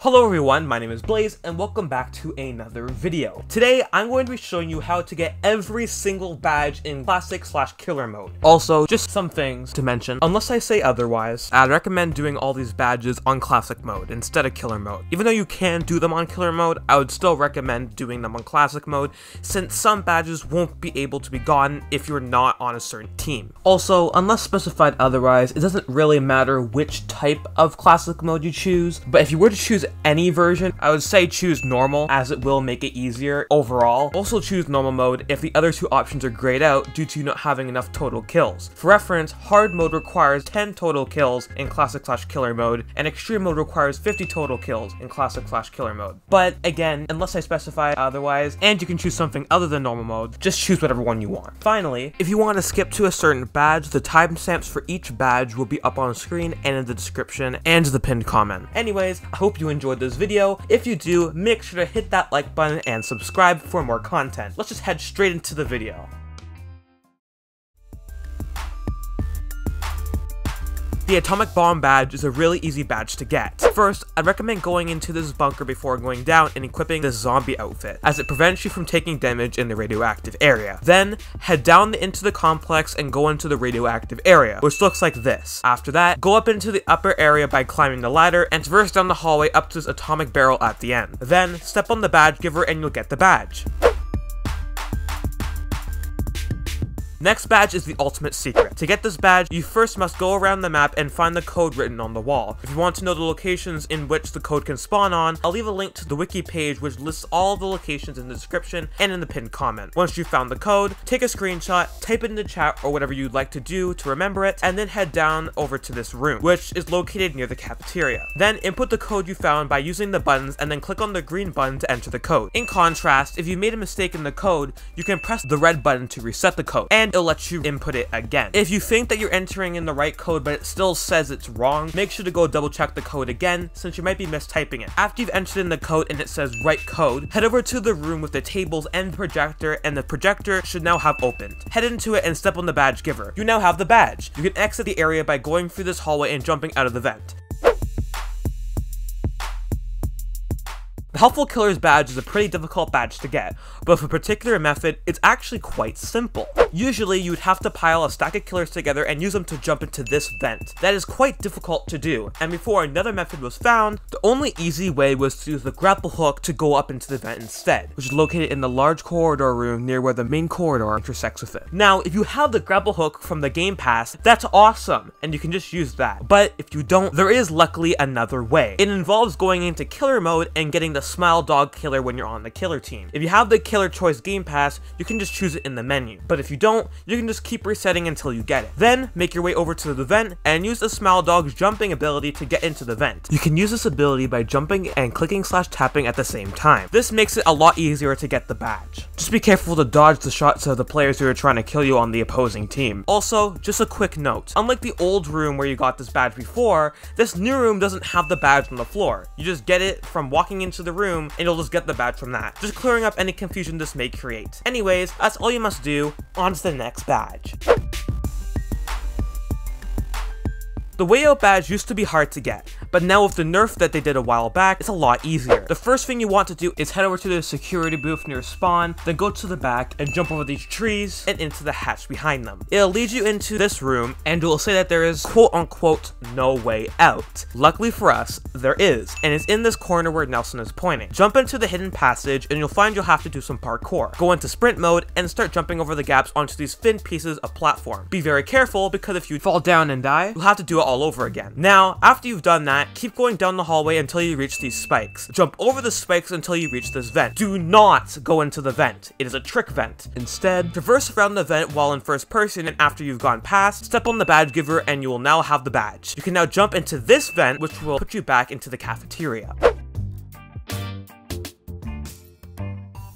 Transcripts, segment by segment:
Hello everyone, my name is Blaze and welcome back to another video. Today I'm going to be showing you how to get every single badge in classic/killer mode. Also, just some things to mention. Unless I say otherwise, I'd recommend doing all these badges on classic mode instead of killer mode. Even though you can do them on killer mode, I would still recommend doing them on classic mode since some badges won't be able to be gotten if you're not on a certain team. Also, unless specified otherwise, it doesn't really matter which type of classic mode you choose, but if you were to choose any version, I would say choose normal as it will make it easier overall. Also choose normal mode if the other two options are grayed out due to not having enough total kills. For reference, hard mode requires 10 total kills in classic/killer mode and extreme mode requires 50 total kills in classic/killer mode. But again, unless I specify otherwise, and you can choose something other than normal mode, just choose whatever one you want. Finally, if you want to skip to a certain badge, the timestamps for each badge will be up on screen and in the description and the pinned comment. Anyways, I hope you enjoyed this video. If you do, make sure to hit that like button and subscribe for more content. Let's just head straight into the video. The atomic bomb badge is a really easy badge to get. First, I'd recommend going into this bunker before going down and equipping this zombie outfit, as it prevents you from taking damage in the radioactive area. Then, head down into the complex and go into the radioactive area, which looks like this. After that, go up into the upper area by climbing the ladder and traverse down the hallway up to this atomic barrel at the end. Then, step on the badge giver and you'll get the badge. Next badge is the ultimate secret. To get this badge, you first must go around the map and find the code written on the wall. If you want to know the locations in which the code can spawn on, I'll leave a link to the wiki page which lists all the locations in the description and in the pinned comment. Once you've found the code, take a screenshot, type it in the chat or whatever you'd like to do to remember it, and then head down over to this room, which is located near the cafeteria. Then input the code you found by using the buttons and then click on the green button to enter the code. In contrast, if you made a mistake in the code, you can press the red button to reset the code, and it'll let you input it again. If you think that you're entering in the right code but it still says it's wrong, make sure to go double check the code again since you might be mistyping it. After you've entered in the code and it says right code, head over to the room with the tables and the projector should now have opened. Head into it and step on the badge giver. You now have the badge. You can exit the area by going through this hallway and jumping out of the vent. The Helpful Killer's badge is a pretty difficult badge to get, but for a particular method, it's actually quite simple. Usually, you would have to pile a stack of killers together and use them to jump into this vent. That is quite difficult to do, and before another method was found, the only easy way was to use the grapple hook to go up into the vent instead, which is located in the large corridor room near where the main corridor intersects with it. Now, if you have the grapple hook from the Game Pass, that's awesome, and you can just use that. But if you don't, there is luckily another way. It involves going into killer mode and getting the Smile Dog Killer when you're on the killer team. If you have the Killer Choice Game Pass, you can just choose it in the menu. But if you don't, you can just keep resetting until you get it. Then, make your way over to the vent and use the Smile Dog's jumping ability to get into the vent. You can use this ability by jumping and clicking/tapping at the same time. This makes it a lot easier to get the badge. Just be careful to dodge the shots of the players who are trying to kill you on the opposing team. Also, just a quick note. Unlike the old room where you got this badge before, this new room doesn't have the badge on the floor. You just get it from walking into the room and you'll just get the badge from that, just clearing up any confusion this may create. Anyways, that's all you must do. On to the next badge. The Way Out badge used to be hard to get, but now with the nerf that they did a while back, it's a lot easier. The first thing you want to do is head over to the security booth near spawn, then go to the back and jump over these trees and into the hatch behind them. It'll lead you into this room and it will say that there is quote-unquote no way out. Luckily for us, there is, and it's in this corner where Nelson is pointing. Jump into the hidden passage and you'll find you'll have to do some parkour. Go into sprint mode and start jumping over the gaps onto these thin pieces of platform. Be very careful because if you fall down and die, you'll have to do it all over again. Now, after you've done that, keep going down the hallway until you reach these spikes. Jump over the spikes until you reach this vent. Do not go into the vent. It is a trick vent. Instead, traverse around the vent while in first person, and after you've gone past, step on the badge giver and you will now have the badge. You can now jump into this vent, which will put you back into the cafeteria.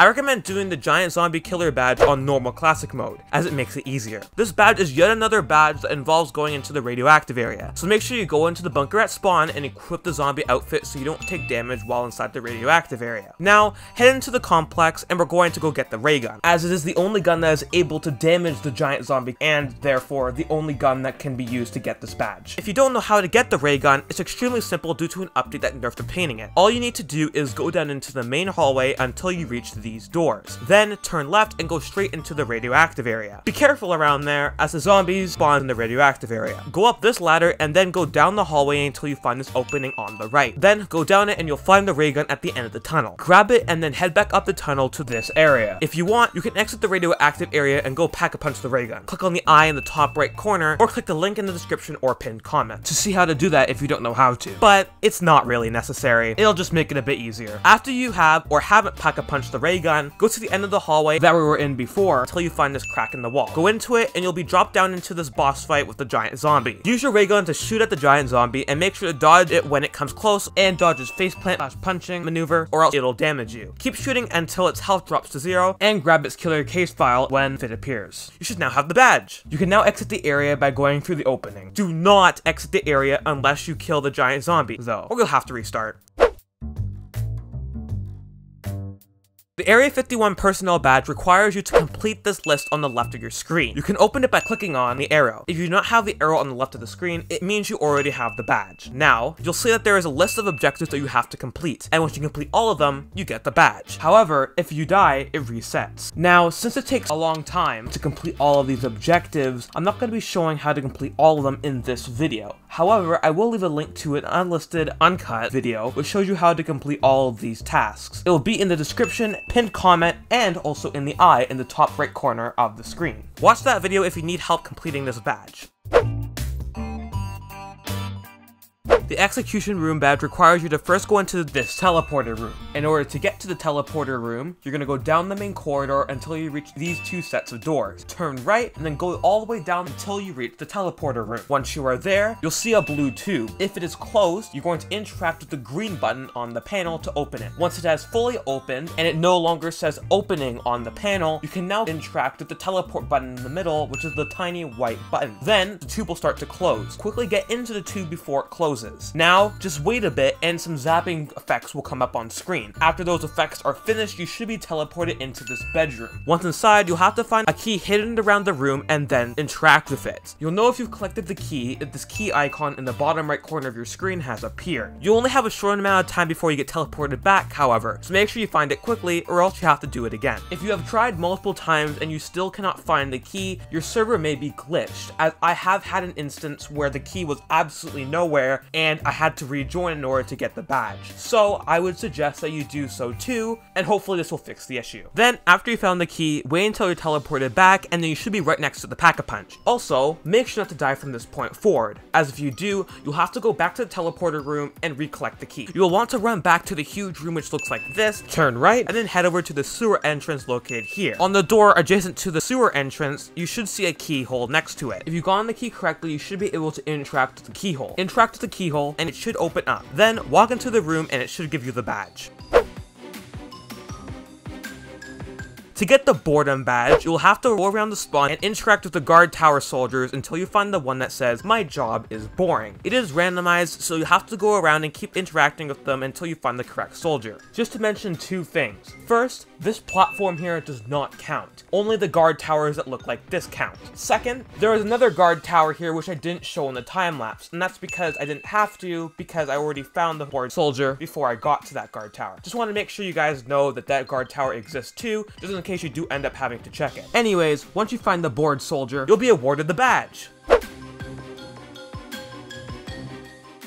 I recommend doing the giant zombie killer badge on normal classic mode, as it makes it easier. This badge is yet another badge that involves going into the radioactive area, so make sure you go into the bunker at spawn and equip the zombie outfit so you don't take damage while inside the radioactive area. Now, head into the complex and we're going to go get the ray gun, as it is the only gun that is able to damage the giant zombie and therefore the only gun that can be used to get this badge. If you don't know how to get the ray gun, it's extremely simple due to an update that nerfed painting it. All you need to do is go down into the main hallway until you reach these doors. Then turn left and go straight into the radioactive area. Be careful around there as the zombies spawn in the radioactive area. Go up this ladder and then go down the hallway until you find this opening on the right. Then go down it and you'll find the ray gun at the end of the tunnel. Grab it and then head back up the tunnel to this area. If you want, you can exit the radioactive area and go pack-a-punch the ray gun. Click on the eye in the top right corner or click the link in the description or pinned comment to see how to do that if you don't know how to. But it's not really necessary. It'll just make it a bit easier. After you have or haven't pack-a-punched the ray gun, go to the end of the hallway that we were in before until you find this crack in the wall. Go into it and you'll be dropped down into this boss fight with the giant zombie. Use your ray gun to shoot at the giant zombie and make sure to dodge it when it comes close and dodge his faceplant / punching maneuver or else it'll damage you. Keep shooting until its health drops to 0 and grab its killer case file when it appears. You should now have the badge. You can now exit the area by going through the opening. Do not exit the area unless you kill the giant zombie though, or you'll have to restart. The Area 51 personnel badge requires you to complete this list on the left of your screen. You can open it by clicking on the arrow. If you do not have the arrow on the left of the screen, it means you already have the badge. Now, you'll see that there is a list of objectives that you have to complete, and once you complete all of them, you get the badge. However, if you die, it resets. Now, since it takes a long time to complete all of these objectives, I'm not going to be showing how to complete all of them in this video. However, I will leave a link to an unlisted, uncut video which shows you how to complete all of these tasks. It will be in the description, pinned comment, and also in the eye in the top right corner of the screen. Watch that video if you need help completing this badge. The execution room badge requires you to first go into this teleporter room. In order to get to the teleporter room, you're going to go down the main corridor until you reach these two sets of doors. Turn right and then go all the way down until you reach the teleporter room. Once you are there, you'll see a blue tube. If it is closed, you're going to interact with the green button on the panel to open it. Once it has fully opened and it no longer says opening on the panel, you can now interact with the teleport button in the middle, which is the tiny white button. Then the tube will start to close. Quickly get into the tube before it closes. Now, just wait a bit and some zapping effects will come up on screen. After those effects are finished, you should be teleported into this bedroom. Once inside, you'll have to find a key hidden around the room and then interact with it. You'll know if you've collected the key if this key icon in the bottom right corner of your screen has appeared. You only have a short amount of time before you get teleported back, however, so make sure you find it quickly or else you have to do it again. If you have tried multiple times and you still cannot find the key, your server may be glitched, as I have had an instance where the key was absolutely nowhere and I had to rejoin in order to get the badge. So I would suggest that you do so too, and hopefully this will fix the issue. Then, after you found the key, wait until you're teleported back, and then you should be right next to the pack-a-punch. Also, make sure not to die from this point forward, as if you do, you'll have to go back to the teleporter room and recollect the key. You'll want to run back to the huge room which looks like this, turn right, and then head over to the sewer entrance located here. On the door adjacent to the sewer entrance, you should see a keyhole next to it. If you've gotten the key correctly, you should be able to interact with the keyhole. Interact with the keyhole, and it should open up. Then walk into the room and it should give you the badge. To get the Boredom badge, you'll have to go around the spawn and interact with the guard tower soldiers until you find the one that says, "My job is boring." It is randomized, so you have to go around and keep interacting with them until you find the correct soldier. Just to mention two things. First, this platform here does not count. Only the guard towers that look like this count. Second, there is another guard tower here which I didn't show in the time lapse, and that's because I didn't have to, because I already found the board soldier before I got to that guard tower. Just want to make sure you guys know that that guard tower exists too, just in case you do end up having to check it. Anyways, once you find the board soldier, you'll be awarded the badge.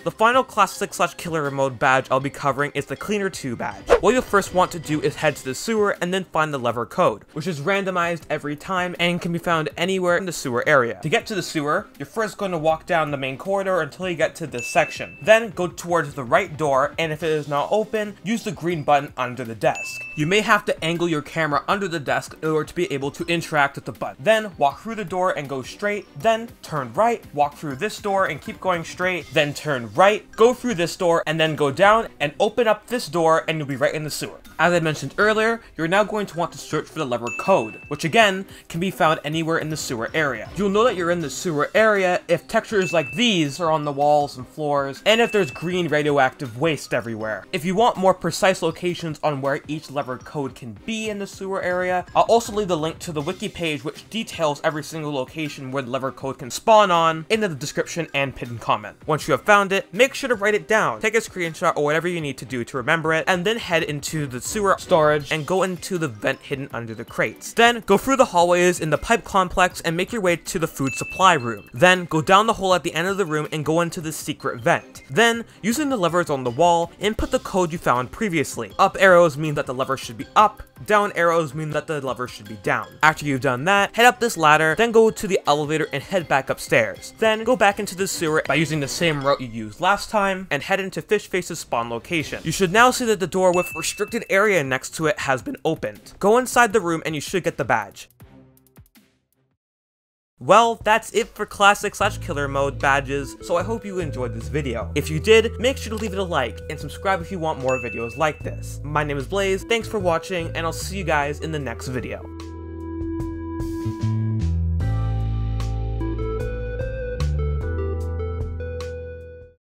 The final classic/killer mode badge I'll be covering is the Cleaner 2 badge. What you'll first want to do is head to the sewer and then find the lever code, which is randomized every time and can be found anywhere in the sewer area. To get to the sewer, you're first going to walk down the main corridor until you get to this section. Then go towards the right door, and if it is not open, use the green button under the desk. You may have to angle your camera under the desk in order to be able to interact with the button. Then walk through the door and go straight, then turn right, walk through this door and keep going straight, then turn right, go through this door, and then go down and open up this door, and you'll be right in the sewer. As I mentioned earlier, you're now going to want to search for the lever code, which again, can be found anywhere in the sewer area. You'll know that you're in the sewer area if textures like these are on the walls and floors, and if there's green radioactive waste everywhere. If you want more precise locations on where each lever code can be in the sewer area, I'll also leave the link to the wiki page which details every single location where the lever code can spawn on in the description and pinned comment. Once you have found it, make sure to write it down, take a screenshot or whatever you need to do to remember it, and then head into the sewer storage and go into the vent hidden under the crates. Then go through the hallways in the pipe complex and make your way to the food supply room. Then go down the hole at the end of the room and go into the secret vent. Then, using the levers on the wall, input the code you found previously. Up arrows mean that the lever should be up, down arrows mean that the lever should be down. After you've done that, head up this ladder, then go to the elevator and head back upstairs. Then go back into the sewer by using the same route you used last time, and head into Fishface's spawn location. You should now see that the door with restricted area next to it has been opened. Go inside the room and you should get the badge. Well, that's it for classic/killer mode badges, so I hope you enjoyed this video. If you did, make sure to leave it a like, and subscribe if you want more videos like this. My name is Blaze, thanks for watching, and I'll see you guys in the next video.